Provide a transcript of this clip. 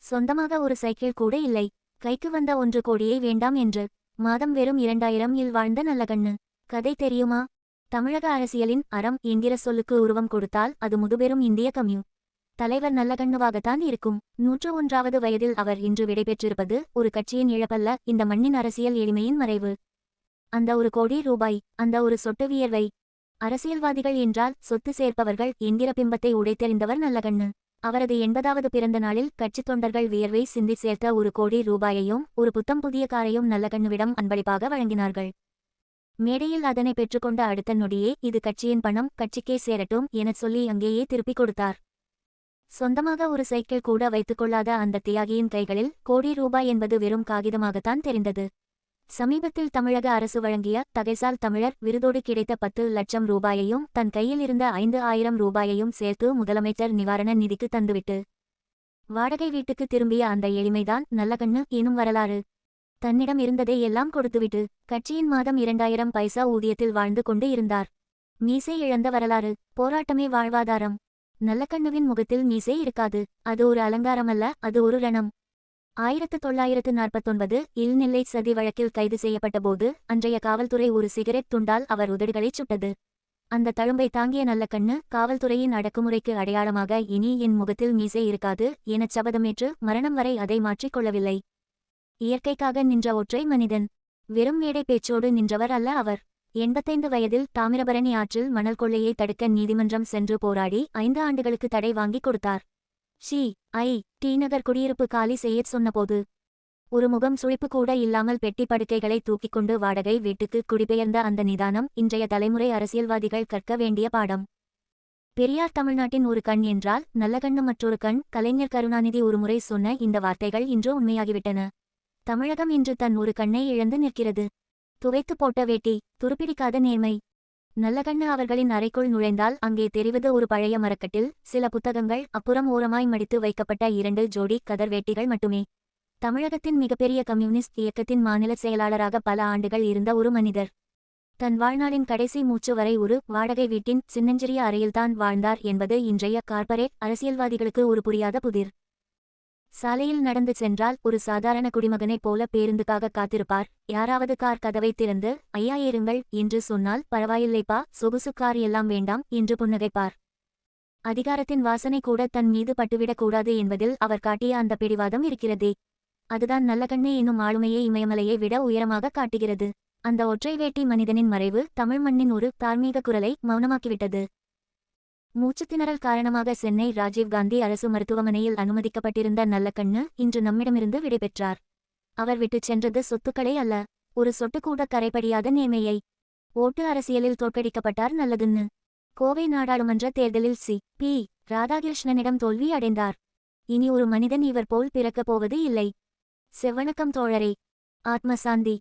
சொந்தமாக ஒரு சைக்கிள் கூட இல்லை. கைக்கு வந்த 1 கோடியை வேண்டாம் என்று. மாதம் வெறும் 2000 இல் வாழ்ந்த நல்லகண்ணு. கதை தெரியுமா? தமிழக அரசியலின் அறம் என்கிற சொல்லுக்கு உருவம் கொடுத்தால் அது முதுபெரும் இந்திய கம்யூ தலைவர் நல்லகண்ணுவாகத்தான் இருக்கும். 101வது வயதில் அவர் இன்று விடைபெற்றிருப்பது ஒரு கட்சியின் இழப்பல்ல, இந்த மண்ணின் அரசியல் எளிமையின் மறைவு. அந்த 1 கோடி ரூபாய், அந்த ஒரு சொட்டு வியர்வை. அரசியல்வாதிகள் என்றால் சொத்து சேர்ப்பவர்கள் என்கிற பிம்பத்தை உடைத்தெறிந்தவர் நல்லகண்ணு. அவரது 80வது பிறந்த நாளில் கட்சித் தொண்டர்கள் வியர்வை சிந்தி சேர்த்த 1 கோடி ரூபாயையும் ஒரு புத்தம் புதிய காரையும் நல்லகண்ணுவிடம் அன்பளிப்பாக வழங்கினார்கள். மேடையில் அதனை பெற்றுக்கொண்ட அடுத்த நொடியே இது கட்சியின் பணம், கட்சிக்கே சேரட்டும் எனச் சொல்லி அங்கேயே திருப்பிக் கொடுத்தார். சொந்தமாக ஒரு சைக்கிள் கூட வைத்துக்கொள்ளாத அந்த தியாகியின் கைகளில் 1 கோடி ரூபாய் என்பது வெறும் காகிதமாகத்தான் தெரிந்தது. சமீபத்தில் தமிழக அரசு வழங்கிய தகைசால் தமிழர் விருதோடு கிடைத்த 10 லட்சம் ரூபாயையும் தன் கையில் இருந்த 5000 ரூபாயையும் சேர்த்து முதலமைச்சர் நிவாரண நிதிக்கு தந்துவிட்டு வாடகை வீட்டுக்கு திரும்பிய அந்த எளிமைதான் நல்லகண்ணு எனும் வரலாறு. தன்னிடம் இருந்ததை எல்லாம் கொடுத்துவிட்டு கட்சியின் மாதம் 2000 பைசா ஊதியத்தில் வாழ்ந்து கொண்டு இருந்தார். மீசை இழந்த வரலாறு. போராட்டமே வாழ்வாதாரம். நல்லகண்ணுவின் முகத்தில் மீசை இருக்காது. அது ஒரு அலங்காரமல்ல, அது ஒரு ரணம். 1949 இல் நெல்லை சதி வழக்கில் கைது செய்யப்பட்டபோது அன்றைய காவல்துறை ஒரு சிகரெட் துண்டால் அவர் உதடுகளைச் சுட்டது. அந்த தழும்பை தாங்கிய நல்லகண்ணு காவல்துறையின் அடக்குமுறைக்கு அடையாளமாக இனி என் முகத்தில் மீசை இருக்காது எனச் சபதமேற்று மரணம் வரை அதை மாற்றிக் கொள்ளவில்லை. இயற்கைக்காக நின்ற ஒற்றை மனிதன். வெறும் மேடை பேச்சோடு நின்றவர் அல்ல அவர். 85 வயதில் தாமிரபரணி ஆற்றில் மணல் கொள்ளையை தடுக்க நீதிமன்றம் சென்று போராடி 5 ஆண்டுகளுக்கு தடை வாங்கிக் கொடுத்தார். டி நகர் குடியிருப்பு காலி செய்யச் சொன்னபோது ஒரு முகம் சுழிப்பு கூட இல்லாமல் பெட்டி படுக்கைகளை தூக்கிக் கொண்டு வாடகை வீட்டுக்கு குடிபெயர்ந்த அந்த நிதானம் இன்றைய தலைமுறை அரசியல்வாதிகள் கற்க வேண்டிய பாடம். பெரியார் தமிழ்நாட்டின் ஒரு கண் என்றால் நல்லகண்ணு மற்றொரு கண். கலைஞர் கருணாநிதி ஒருமுறை சொன்ன இந்த வார்த்தைகள் இன்று உண்மையாகிவிட்டன. தமிழகம் இன்று தன் ஒரு கண்ணை இழந்து நிற்கிறது. துவைத்து போட்ட வேட்டி, துருப்பிடிக்காத நேர்மை. நல்லகண்ணு அவர்களின் அறைக்குள் நுழைந்தால் அங்கே தெரிவது ஒரு பழைய மரக்கட்டில், சில புத்தகங்கள், அப்புறம் ஓரமாய் மடித்து வைக்கப்பட்ட 2 ஜோடி கதர் வேட்டிகள் மட்டுமே. தமிழகத்தின் மிகப்பெரிய கம்யூனிஸ்ட் இயக்கத்தின் மாநில செயலாளராக பல ஆண்டுகள் இருந்த ஒரு மனிதர் தன் வாழ்நாளின் கடைசி மூச்சு வரை ஒரு வாடகை வீட்டின் சின்னஞ்சிறிய அறையில்தான் வாழ்ந்தார் என்பது இன்றைய கார்ப்பரேட் அரசியல்வாதிகளுக்கு ஒரு புரியாத புதிர். சாலையில் நடந்து சென்றால் ஒரு சாதாரண குடிமகனைப் போல பேருந்துக்காக காத்திருப்பார். யாராவது கார் கதவை திறந்து ஐயா ஏறுங்கள் என்று சொன்னால் பரவாயில்லைப்பா, சொகுசு கார் எல்லாம் வேண்டாம் என்று புன்னகைப்பார். அதிகாரத்தின் வாசனை கூட தன் மீது பட்டுவிடக்கூடாது என்பதில் அவர் காட்டிய அந்த பிடிவாதம் இருக்கிறதே, அதுதான் நல்லகண்ணு என்னும் ஆளுமையை இமயமலையை விட உயரமாக காட்டுகிறது. அந்த ஒற்றை வேட்டி மனிதனின் மறைவு தமிழ் மண்ணின் ஒரு தார்மீக குரலை மௌனமாக்கிவிட்டது. மூச்சுத்திணறல் காரணமாக சென்னை ராஜீவ்காந்தி அரசு மருத்துவமனையில் அனுமதிக்கப்பட்டிருந்த நல்லகண்ணு இன்று நம்மிடமிருந்து விடைபெற்றார். அவர் விட்டுச் சென்றது சொத்துக்களை அல்ல, ஒரு சொட்டு கூட கரைபடியாத நேர்மையை. ஓட்டு அரசியலில் தோற்கடிக்கப்பட்டார் நல்லகண்ணு. கோவை நாடாளுமன்ற தேர்தலில் பி. ராதாகிருஷ்ணனிடம் தோல்வி அடைந்தார். இனி ஒரு மனிதன் இவர் போல் பிறக்கப் போவது இல்லை. செவ்வணக்கம் தோழரே. ஆத்மசாந்தி.